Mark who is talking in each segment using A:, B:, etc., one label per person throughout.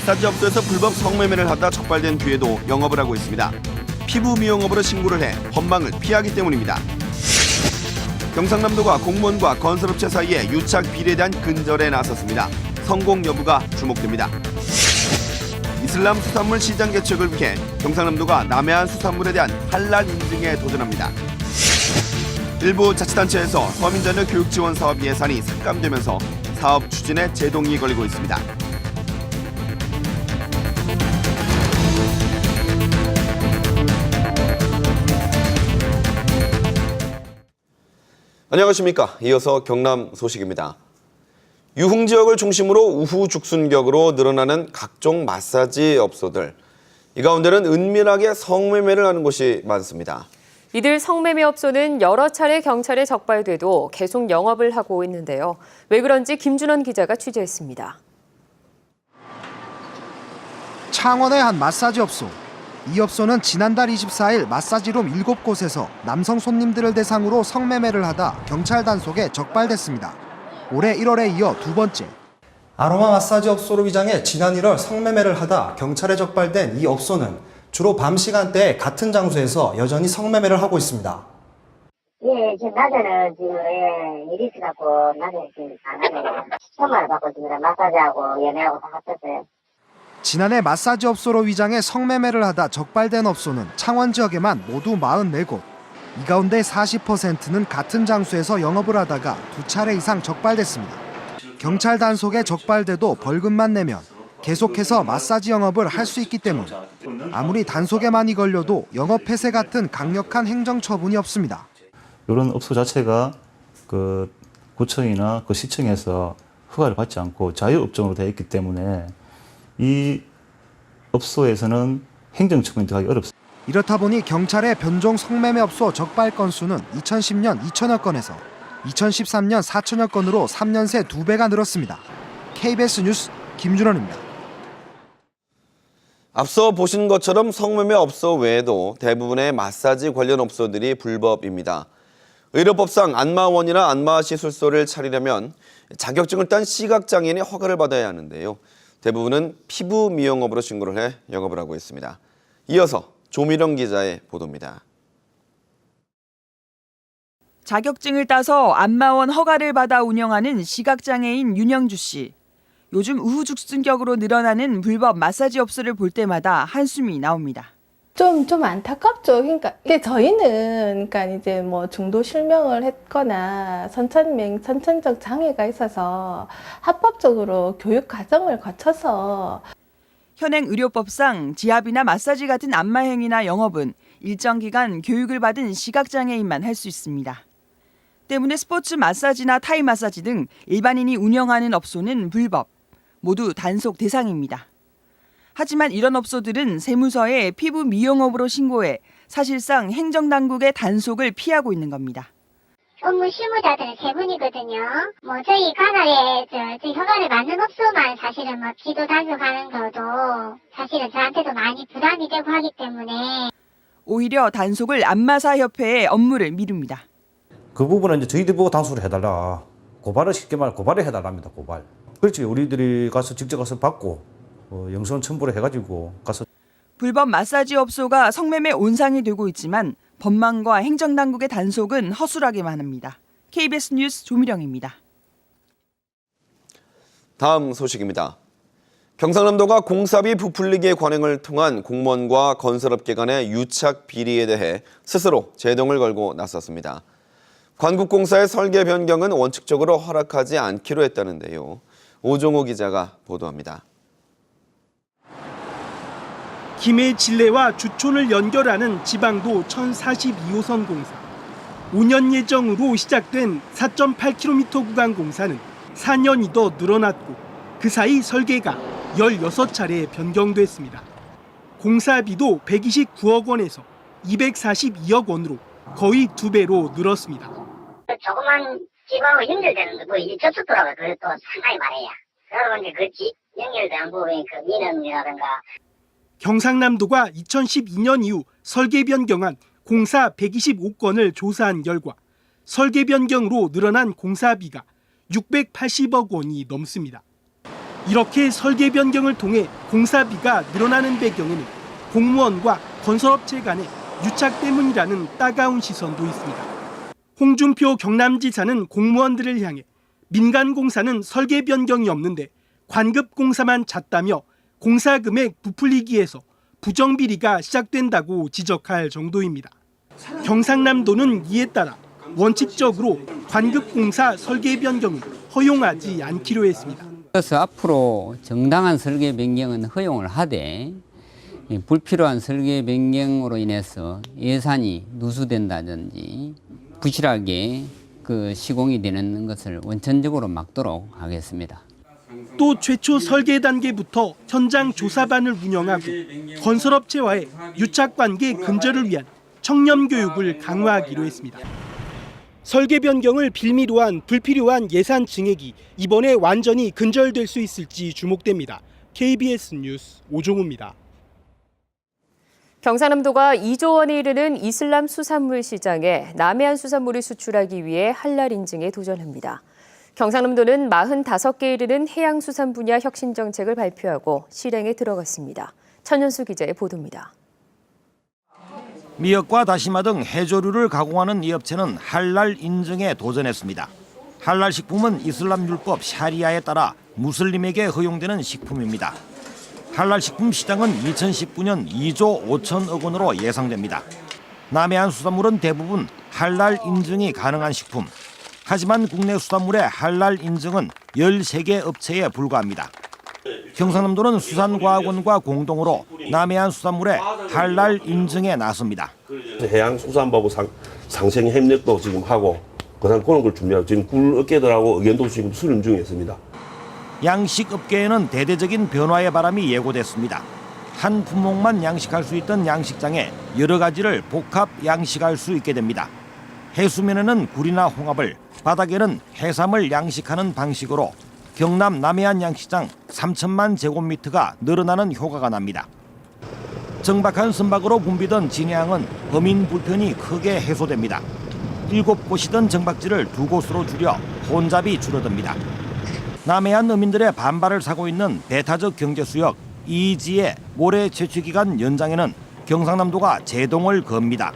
A: 마사지 업소에서 불법 성매매를 하다 적발된 뒤에도 영업을 하고 있습니다. 피부 미용업으로 신고를 해 법망을 피하기 때문입니다. 경상남도가 공무원과 건설업체 사이에 유착 비리에 대한 근절에 나섰습니다. 성공 여부가 주목됩니다. 이슬람 수산물 시장 개척을 위해 경상남도가 남해안 수산물에 대한 할랄 인증에 도전합니다. 일부 자치단체에서 서민 자녀 교육 지원 사업 예산이 삭감되면서 사업 추진에 제동이 걸리고 있습니다. 안녕하십니까. 이어서 경남 소식입니다. 유흥 지역을 중심으로 우후죽순격으로 늘어나는 각종 마사지 업소들. 이 가운데는 은밀하게 성매매를 하는 곳이 많습니다.
B: 이들 성매매 업소는 여러 차례 경찰에 적발돼도 계속 영업을 하고 있는데요. 왜 그런지 김준원 기자가 취재했습니다.
C: 창원의 한 마사지 업소. 이 업소는 지난달 24일 마사지룸 7곳에서 남성 손님들을 대상으로 성매매를 하다 경찰 단속에 적발됐습니다. 올해 1월에 이어 두 번째.
D: 아로마 마사지 업소로 위장해 지난 1월 성매매를 하다 경찰에 적발된 이 업소는 주로 밤 시간대에 같은 장소에서 여전히 성매매를 하고 있습니다.
E: 예, 지금 낮에는 지금 일이 있어갖고 낮에 지금 안 하네요. 10천만 원 받고 지금 마사지하고 예매하고 다 합쳤어요.
C: 지난해 마사지 업소로 위장해 성매매를 하다 적발된 업소는 창원 지역에만 모두 44곳. 이 가운데 40%는 같은 장소에서 영업을 하다가 두 차례 이상 적발됐습니다. 경찰 단속에 적발돼도 벌금만 내면 계속해서 마사지 영업을 할 수 있기 때문 아무리 단속에 많이 걸려도 영업 폐쇄 같은 강력한 행정 처분이 없습니다.
F: 이런 업소 자체가 그 구청이나 그 시청에서 허가를 받지 않고 자유업종으로 되어 있기 때문에 이 업소에서는 행정 처분이 들어가기 어렵습니다.
C: 이렇다 보니 경찰의 변종 성매매 업소 적발 건수는 2010년 2천여 건에서 2013년 4천여 건으로 3년 새 2배가 늘었습니다. KBS 뉴스 김준원입니다.
A: 앞서 보신 것처럼 성매매 업소 외에도 대부분의 마사지 관련 업소들이 불법입니다. 의료법상 안마원이나 안마시술소를 차리려면 자격증을 딴 시각장애인의 허가를 받아야 하는데요. 대부분은 피부 미용업으로 신고를 해 영업을 하고 있습니다. 이어서 조미령 기자의 보도입니다.
G: 자격증을 따서 안마원 허가를 받아 운영하는 시각장애인 윤영주 씨. 요즘 우후죽순격으로 늘어나는 불법 마사지 업소를 볼 때마다 한숨이 나옵니다.
H: 좀 안타깝죠. 그러니까 이게 저희는 그러니까 이제 뭐 중도 실명을 했거나 선천적 장애가 있어서 합법적으로 교육 과정을 거쳐서
G: 현행 의료법상 지압이나 마사지 같은 안마 행위나 영업은 일정 기간 교육을 받은 시각장애인만 할 수 있습니다. 때문에 스포츠 마사지나 타이 마사지 등 일반인이 운영하는 업소는 불법, 모두 단속 대상입니다. 하지만 이런 업소들은 세무서에 피부 미용업으로 신고해 사실상 행정당국의 단속을 피하고 있는 겁니다.
E: 업무 실무자들은 세 분이거든요. 뭐 저희 관할에 저희 허가를 받는 업소만 사실은 뭐 기도 단속하는 것도 사실은 저한테도 많이 부담이 되고 하기 때문에
G: 오히려 단속을 안마사협회에 업무를 미룹니다.
I: 그 부분은 이제 저희들 보고 단속을 해달라. 고발을 쉽게 말해 고발을 해달랍니다. 고발. 그렇지. 우리들이 가서 직접 가서 받고 영선 첨부를 해가지고 가서.
G: 불법 마사지 업소가 성매매 온상이 되고 있지만 법망과 행정당국의 단속은 허술하게만 합니다. KBS 뉴스 조미령입니다.
A: 다음 소식입니다. 경상남도가 공사비 부풀리기 관행을 통한 공무원과 건설업계 간의 유착 비리에 대해 스스로 제동을 걸고 나섰습니다. 관국공사의 설계 변경은 원칙적으로 허락하지 않기로 했다는데요. 오종호 기자가 보도합니다.
J: 김해 진래와 주촌을 연결하는 지방도 1042호선 공사. 5년 예정으로 시작된 4.8km 구간 공사는 4년이 더 늘어났고 그 사이 설계가 16차례 변경됐습니다. 공사비도 129억 원에서 242억 원으로 거의 2배로 늘었습니다.
E: 조그만 집하고 연결되는 거 이제 접촉도로가 그래도 상당히 많아요. 그러다 보니 그 집 연결되는 부분이 그 민원이라든가.
J: 경상남도가 2012년 이후 설계 변경한 공사 125건을 조사한 결과 설계 변경으로 늘어난 공사비가 680억 원이 넘습니다. 이렇게 설계 변경을 통해 공사비가 늘어나는 배경에는 공무원과 건설업체 간의 유착 때문이라는 따가운 시선도 있습니다. 홍준표 경남지사는 공무원들을 향해 민간 공사는 설계 변경이 없는데 관급 공사만 잦다며 공사 금액 부풀리기에서 부정비리가 시작된다고 지적할 정도입니다. 경상남도는 이에 따라 원칙적으로 관급 공사 설계 변경을 허용하지 않기로 했습니다.
K: 그래서 앞으로 정당한 설계 변경은 허용을 하되 불필요한 설계 변경으로 인해서 예산이 누수된다든지 부실하게 시공이 되는 것을 원천적으로 막도록 하겠습니다.
J: 또 최초 설계 단계부터 현장 조사반을 운영하고 건설업체와의 유착관계 근절을 위한 청렴 교육을 강화하기로 했습니다. 설계 변경을 빌미로 한 불필요한 예산 증액이 이번에 완전히 근절될 수 있을지 주목됩니다. KBS 뉴스 오종우입니다.
B: 경상남도가 2조 원에 이르는 이슬람 수산물 시장에 남해안 수산물을 수출하기 위해 할랄 인증에 도전합니다. 경상남도는 45개에 이르는 해양수산 분야 혁신 정책을 발표하고 실행에 들어갔습니다. 천연수 기자의 보도입니다.
L: 미역과 다시마 등 해조류를 가공하는 이 업체는 할랄 인증에 도전했습니다. 할랄 식품은 이슬람 율법 샤리아에 따라 무슬림에게 허용되는 식품입니다. 할랄 식품 시장은 2019년 2조 5천억 원으로 예상됩니다. 남해안 수산물은 대부분 할랄 인증이 가능한 식품. 하지만 국내 수산물의 할랄 인증은 13개 업체에 불과합니다. 경상남도는 수산과학원과 공동으로 남해안 수산물의 할랄 인증에 나섭니다.
M: 해양수산부하고 상생 협력도 지금 하고 그런 걸 준비하고 지금 굴업계들하고 의견도 지금 수렴 중에 있습니다.
L: 양식업계에는 대대적인 변화의 바람이 예고됐습니다. 한 품목만 양식할 수 있던 양식장에 여러 가지를 복합 양식할 수 있게 됩니다. 해수면에는 굴이나 홍합을, 바닥에는 해삼을 양식하는 방식으로 경남 남해안 양식장 3천만 제곱미터가 늘어나는 효과가 납니다. 정박한 선박으로 붐비던 진해항은 어민 불편이 크게 해소됩니다. 7곳이던 정박지를 2곳으로 줄여 혼잡이 줄어듭니다. 남해안 어민들의 반발을 사고 있는 배타적 경제수역 이지의 모래 채취기간 연장에는 경상남도가 제동을 겁니다.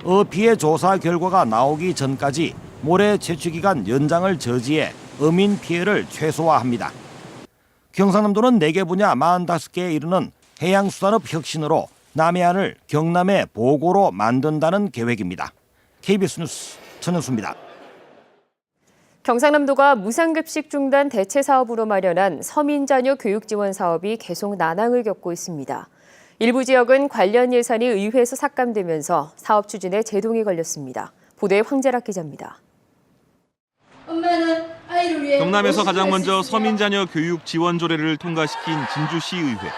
L: 어피의 조사 결과가 나오기 전까지 모래 채취기간 연장을 저지해 어민 피해를 최소화합니다. 경상남도는 4개 분야 45개에 이르는 해양수산업 혁신으로 남해안을 경남의 보고로 만든다는 계획입니다. KBS 뉴스 천연수입니다.
B: 경상남도가 무상급식 중단 대체 사업으로 마련한 서민 자녀 교육 지원 사업이 계속 난항을 겪고 있습니다. 일부 지역은 관련 예산이 의회에서 삭감되면서 사업 추진에 제동이 걸렸습니다. 보도에 황재락 기자입니다.
N: 경남에서 가장 먼저 서민 자녀 교육 지원 조례를 통과시킨 진주시의회.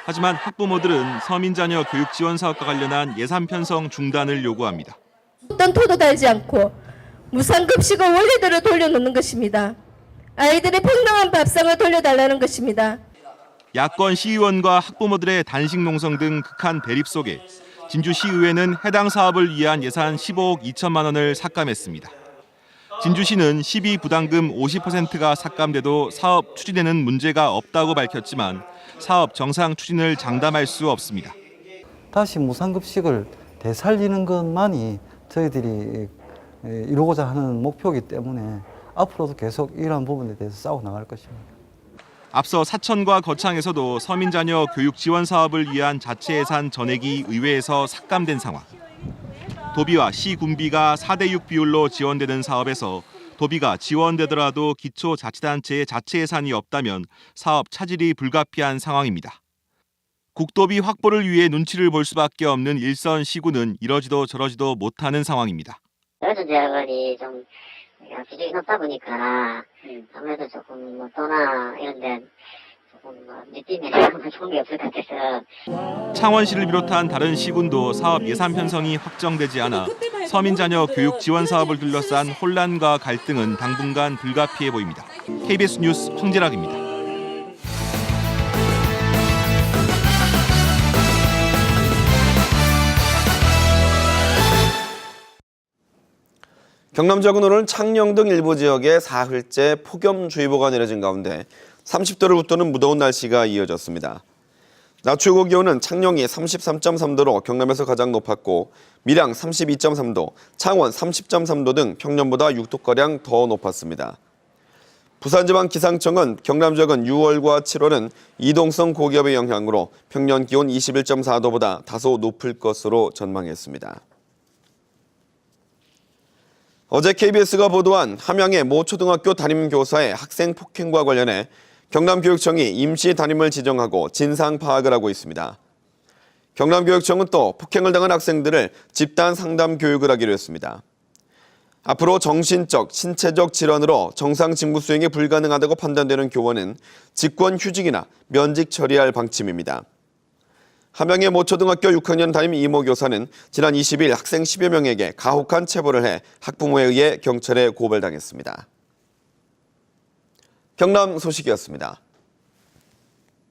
N: 하지만 학부모들은 서민 자녀 교육 지원 사업과 관련한 예산 편성 중단을 요구합니다.
O: 어떤 토도 달지 않고 무상급식의 원리대로 돌려놓는 것입니다. 아이들의 평등한 밥상을 돌려달라는 것입니다.
N: 야권 시의원과 학부모들의 단식 농성 등 극한 대립 속에 진주시의회는 해당 사업을 위한 예산 15억 2천만 원을 삭감했습니다. 진주시는 시비 부담금 50%가 삭감돼도 사업 추진에는 문제가 없다고 밝혔지만 사업 정상 추진을 장담할 수 없습니다.
P: 다시 무상급식을 되살리는 것만이 저희들이 이루고자 하는 목표이기 때문에 앞으로도 계속 이러한 부분에 대해서 싸워 나갈 것입니다.
N: 앞서 사천과 거창에서도 서민 자녀 교육 지원 사업을 위한 자체 예산 전액이 의회에서 삭감된 상황. 도비와 시 군비가 4대6 비율로 지원되는 사업에서 도비가 지원되더라도 기초자치단체의 자체 예산이 없다면 사업 차질이 불가피한 상황입니다. 국도비 확보를 위해 눈치를 볼 수밖에 없는 일선 시군은 이러지도 저러지도 못하는 상황입니다.
Q: 여전 지역이 좀 비중이 높다 보니까 아무래도 조금 또나 이런 데 조금 느낌이 좋은 게 없을 것 같아서.
N: 창원시를 비롯한 다른 시군도 사업 예산 편성이 확정되지 않아 서민 자녀 교육 지원 사업을 둘러싼 혼란과 갈등은 당분간 불가피해 보입니다. KBS 뉴스 황재락입니다.
A: 경남 지역은 오늘 창녕 등 일부 지역에 사흘째 폭염주의보가 내려진 가운데 30도를 웃도는 무더운 날씨가 이어졌습니다. 낮 최고 기온은 창녕이 33.3도로 경남에서 가장 높았고 밀양 32.3도, 창원 30.3도 등 평년보다 6도가량 더 높았습니다. 부산지방기상청은 경남 지역은 6월과 7월은 이동성 고기압의 영향으로 평년 기온 21.4도보다 다소 높을 것으로 전망했습니다. 어제 KBS가 보도한 함양의 모 초등학교 담임교사의 학생 폭행과 관련해 경남교육청이 임시 담임을 지정하고 진상 파악을 하고 있습니다. 경남교육청은 또 폭행을 당한 학생들을 집단 상담 교육을 하기로 했습니다. 앞으로 정신적, 신체적 질환으로 정상 직무 수행이 불가능하다고 판단되는 교원은 직권 휴직이나 면직 처리할 방침입니다. 함양의 모 초등학교 6학년 담임 이모 교사는 지난 20일 학생 10여 명에게 가혹한 체벌을 해 학부모에 의해 경찰에 고발당했습니다. 경남 소식이었습니다.